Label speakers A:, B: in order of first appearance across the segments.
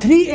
A: 3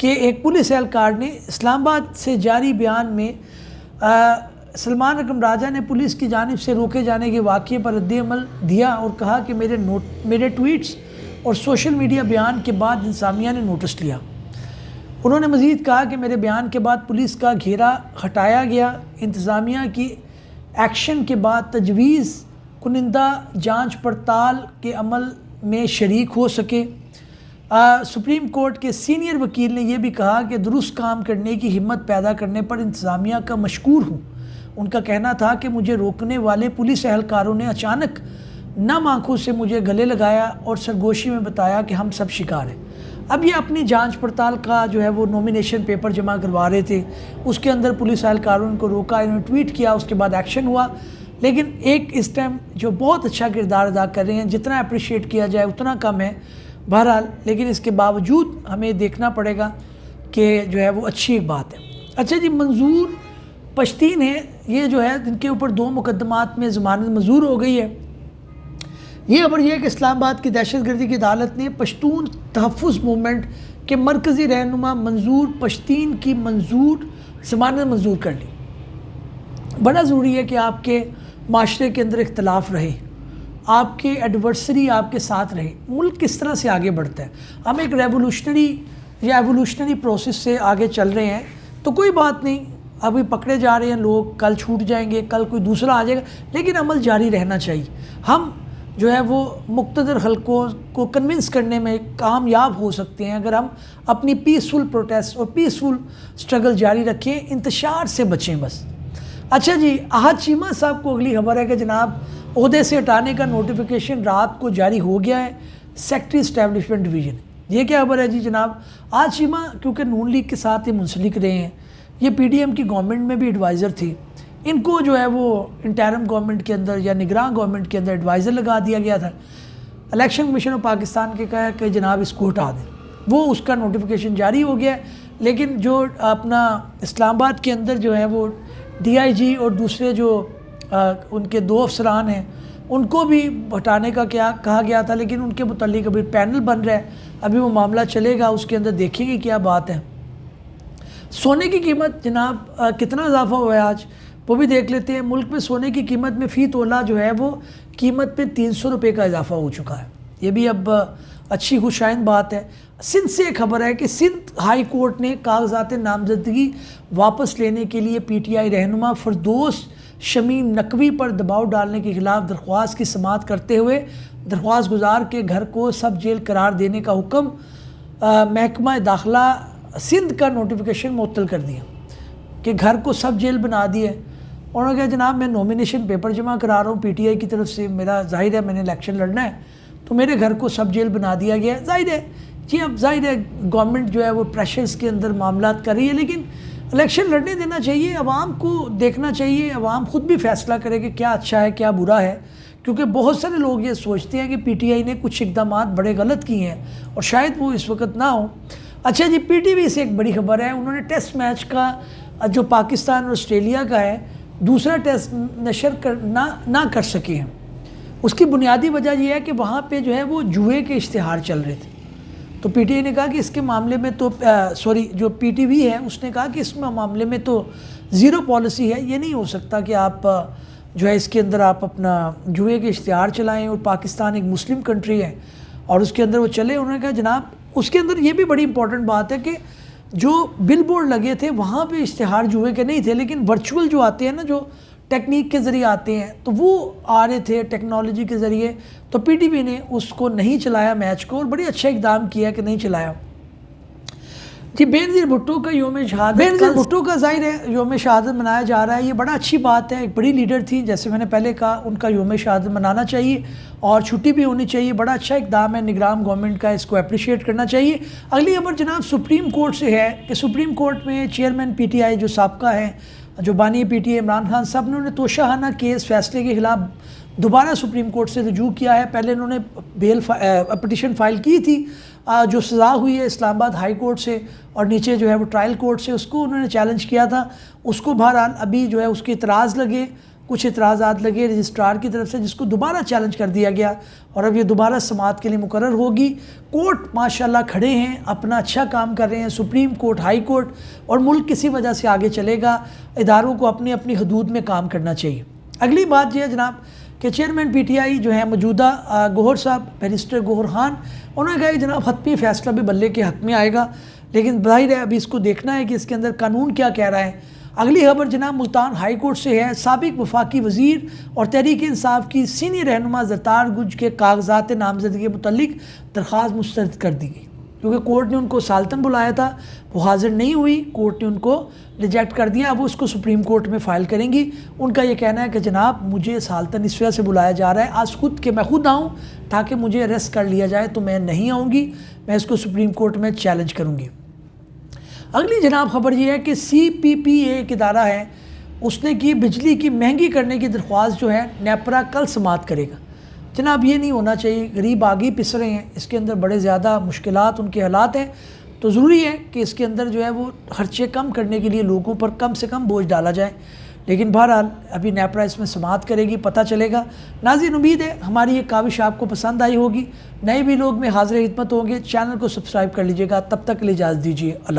A: کہ ایک پولیس اہلکار نے اسلام آباد سے جاری بیان میں سلمان اکرم راجہ نے پولیس کی جانب سے روکے جانے کے واقعے پر رد عمل دیا اور کہا کہ میرے ٹویٹس اور سوشل میڈیا بیان کے بعد انتظامیہ نے نوٹس لیا۔ انہوں نے مزید کہا کہ میرے بیان کے بعد پولیس کا گھیرا ہٹایا گیا، انتظامیہ کی ایکشن کے بعد تجویز کنندہ جانچ پڑتال کے عمل میں شریک ہو سکے۔ سپریم کورٹ کے سینئر وکیل نے یہ بھی کہا کہ درست کام کرنے کی ہمت پیدا کرنے پر انتظامیہ کا مشکور ہوں۔ ان کا کہنا تھا کہ مجھے روکنے والے پولیس اہلکاروں نے اچانک نم آنکھوں سے مجھے گلے لگایا اور سرگوشی میں بتایا کہ ہم سب شکار ہیں۔ اب یہ اپنی جانچ پڑتال کا جو ہے وہ نومینیشن پیپر جمع کروا رہے تھے، اس کے اندر پولیس اہلکاروں کو روکا، انہوں نے ٹویٹ کیا، اس کے بعد ایکشن ہوا۔ لیکن ایک اس ٹائم جو بہت اچھا کردار ادا کر رہے ہیں، جتنا اپریشیٹ کیا جائے اتنا کم ہے بہرحال، لیکن اس کے باوجود ہمیں دیکھنا پڑے گا کہ جو ہے وہ اچھی ایک بات ہے۔ اچھا جی، منظور پشتین ہے، یہ جو ہے جن کے اوپر 2 مقدمات میں ضمانت منظور ہو گئی ہے۔ یہ خبر یہ ہے کہ اسلام آباد کی دہشت گردی کی عدالت نے پشتون تحفظ موومنٹ کے مرکزی رہنما منظور پشتین کی ضمانت منظور کر لی۔ بڑا ضروری ہے کہ آپ کے معاشرے کے اندر اختلاف رہے، آپ کے ایڈورسری آپ کے ساتھ رہے، ملک کس طرح سے آگے بڑھتا ہے۔ ہم ایک ایوولوشنری پروسیس سے آگے چل رہے ہیں، تو کوئی بات نہیں، ابھی پکڑے جا رہے ہیں لوگ، کل چھوٹ جائیں گے، کل کوئی دوسرا آ جائے گا، لیکن عمل جاری رہنا چاہیے۔ ہم جو ہے وہ مقتدر حلقوں کو کنونس کرنے میں کامیاب ہو سکتے ہیں اگر ہم اپنی پیسفل پروٹیسٹ اور پیسفل سٹرگل جاری رکھیں، انتشار سے بچیں بس۔ اچھا جی، احد چیمہ صاحب کو اگلی خبر ہے کہ جناب عہدے سے ہٹانے کا نوٹیفیکیشن رات کو جاری ہو گیا ہے سیکٹری اسٹیبلشمنٹ ڈویژن۔ یہ کیا خبر ہے جی جناب؟ احد چیمہ کیونکہ نون لیگ کے ساتھ یہ منسلک رہے ہیں، یہ پی ڈی ایم کی گورنمنٹ میں بھی ایڈوائزر تھی، ان کو جو ہے وہ انٹرم گورنمنٹ کے اندر یا نگراں گورنمنٹ کے اندر ایڈوائزر لگا دیا گیا تھا۔ الیکشن کمیشن آف پاکستان کے کہا کہ جناب اس کو ہٹا دیں، وہ اس کا نوٹیفیکیشن جاری ہو گیا ہے، لیکن جو اپنا اسلام آباد کے اندر جو ہے وہ ڈی آئی جی اور دوسرے جو ان کے 2 افسران ہیں ان کو بھی ہٹانے کا کیا کہا گیا تھا، لیکن ان کے متعلق ابھی پینل بن رہا ہے، ابھی وہ معاملہ چلے گا، اس کے اندر دیکھیں گے کیا بات ہے۔ سونے کی قیمت جناب کتنا اضافہ ہوا ہے آج وہ بھی دیکھ لیتے ہیں۔ ملک میں سونے کی قیمت میں فی تولہ جو ہے وہ قیمت پہ 300 روپے کا اضافہ ہو چکا ہے، یہ بھی اب اچھی خوشائند بات ہے۔ سندھ سے ایک خبر ہے کہ سندھ ہائی کورٹ نے کاغذات نامزدگی واپس لینے کے لیے پی ٹی آئی رہنما فردوس شمیم نقوی پر دباؤ ڈالنے کے خلاف درخواست کی سماعت کرتے ہوئے درخواست گزار کے گھر کو سب جیل قرار دینے کا حکم محکمہ داخلہ سندھ کا نوٹیفیکیشن معطل کر دیا کہ گھر کو سب جیل بنا دیے۔ انہوں نے کہا جناب میں نومینیشن پیپر جمع کرا رہا ہوں پی ٹی آئی کی طرف سے، میرا ظاہر ہے میں نے الیکشن لڑنا ہے، تو میرے گھر کو سب جیل بنا دیا گیا ہے۔ ظاہر ہے جی، اب ظاہر ہے گورنمنٹ جو ہے وہ پریشرز کے اندر معاملات کر رہی ہے، لیکن الیکشن لڑنے دینا چاہیے، عوام کو دیکھنا چاہیے، عوام خود بھی فیصلہ کرے کہ کیا اچھا ہے کیا برا ہے، کیونکہ بہت سارے لوگ یہ سوچتے ہیں کہ پی ٹی آئی نے کچھ اقدامات بڑے غلط کیے ہیں اور شاید وہ اس وقت نہ ہوں۔ اچھا جی، پی ٹی وی سے ایک بڑی خبر ہے، انہوں نے ٹیسٹ میچ کا جو پاکستان اور آسٹریلیا کا ہے دوسرا ٹیسٹ نشر نہ کر سکے ہیں۔ اس کی بنیادی وجہ یہ ہے کہ وہاں پہ جو ہے وہ جوئے کے اشتہار چل رہے تھے، تو پی ٹی آئی نے کہا کہ اس کے معاملے میں تو جو پی ٹی وی ہے اس نے کہا کہ اس معاملے میں تو زیرو پالیسی ہے، یہ نہیں ہو سکتا کہ آپ جو ہے اس کے اندر آپ اپنا جوئے کے اشتہار چلائیں، اور پاکستان ایک مسلم کنٹری ہے اور اس کے اندر وہ چلے۔ انہوں نے کہا جناب اس کے اندر یہ بھی بڑی امپورٹنٹ بات ہے کہ جو بل بورڈ لگے تھے وہاں پہ اشتہار جوئے کے نہیں تھے، لیکن ورچوئل جو آتے ہیں نا، جو ٹیکنیک کے ذریعے آتے ہیں، تو وہ آ رہے تھے ٹیکنالوجی کے ذریعے، تو پی ٹی وی نے اس کو نہیں چلایا میچ کو، اور بڑی اچھا اقدام کیا کہ نہیں چلایا۔ جی، بینظیر بھٹو کا یوم شہادت، بینظیر بھٹو کا ظاہر ہے یوم شہادت منایا جا رہا ہے، یہ بڑا اچھی بات ہے، ایک بڑی لیڈر تھی، جیسے میں نے پہلے کہا ان کا یوم شہادت منانا چاہیے اور چھٹی بھی ہونی چاہیے، بڑا اچھا اقدام ہے نگران گورنمنٹ کا، اس کو اپریشیٹ کرنا چاہیے۔ اگلی خبر جناب سپریم کورٹ سے ہے کہ سپریم کورٹ میں چیئرمین پی ٹی آئی جو سابقہ ہیں، جو بانی P T I Imran Khan صاحب نے توشہانہ کیس فیصلے کے خلاف دوبارہ سپریم کورٹ سے رجوع کیا ہے۔ پہلے انہوں نے پٹیشن فائل کی تھی، جو سزا ہوئی ہے اسلام آباد ہائی کورٹ سے اور نیچے جو ہے وہ ٹرائل کورٹ سے، اس کو انہوں نے چیلنج کیا تھا، اس کو بہرحال ابھی جو ہے اس کے اعتراض لگے، کچھ اعتراضات لگے رجسٹرار کی طرف سے، جس کو دوبارہ چیلنج کر دیا گیا اور اب یہ دوبارہ سماعت کے لیے مقرر ہوگی۔ کورٹ ماشاءاللہ کھڑے ہیں، اپنا اچھا کام کر رہے ہیں، سپریم کورٹ، ہائی کورٹ، اور ملک کسی وجہ سے آگے چلے گا۔ اداروں کو اپنی اپنی حدود میں کام کرنا چاہیے۔ اگلی بات یہ ہے جناب کہ چیئرمین پی ٹی آئی جو ہیں موجودہ گوہر صاحب، بیرسٹر گوہر خان، انہوں نے کہا کہ جناب حتمی فیصلہ بھی بلے کے حق میں آئے گا، لیکن ظاہر ہے ابھی اس کو دیکھنا ہے کہ اس کے اندر قانون کیا کہہ رہا ہے۔ اگلی خبر جناب ملتان ہائی کورٹ سے ہے۔ سابق وفاقی وزیر اور تحریک انصاف کی سینئر رہنما زرتار گج کے کاغذات نامزدگی کے متعلق درخواست مسترد کر دی گئی، کیونکہ کورٹ نے ان کو سالتاً بلایا تھا، وہ حاضر نہیں ہوئی، کورٹ نے ان کو ریجیکٹ کر دیا۔ اب وہ اس کو سپریم کورٹ میں فائل کریں گی۔ ان کا یہ کہنا ہے کہ جناب مجھے سالتاً اس وجہ سے بلایا جا رہا ہے آج خود کہ میں خود آؤں تاکہ مجھے اریسٹ کر لیا جائے، تو میں نہیں آؤں گی، میں اس کو سپریم کورٹ میں چیلنج کروں گی۔ اگلی جناب خبر یہ ہے کہ سی پی پی اے ایک ادارہ ہے، اس نے کی بجلی کی مہنگی کرنے کی درخواست جو ہے نیپرا کل سماعت کرے گا۔ جناب یہ نہیں ہونا چاہیے، غریب آگے پس رہے ہیں، اس کے اندر بڑے زیادہ مشکلات ان کے حالات ہیں، تو ضروری ہے کہ اس کے اندر جو ہے وہ خرچے کم کرنے کے لیے لوگوں پر کم سے کم بوجھ ڈالا جائے، لیکن بہرحال ابھی نیپرا اس میں سماعت کرے گی، پتہ چلے گا۔ ناظرین امید ہے ہماری یہ کاوش آپ کو پسند آئی ہوگی، نئے بھی لوگ میں حاضر خدمت ہوں گے، چینل کو سبسکرائب کر لیجیے گا، تب تک کے لیے اجازت دیجیے۔ اللہ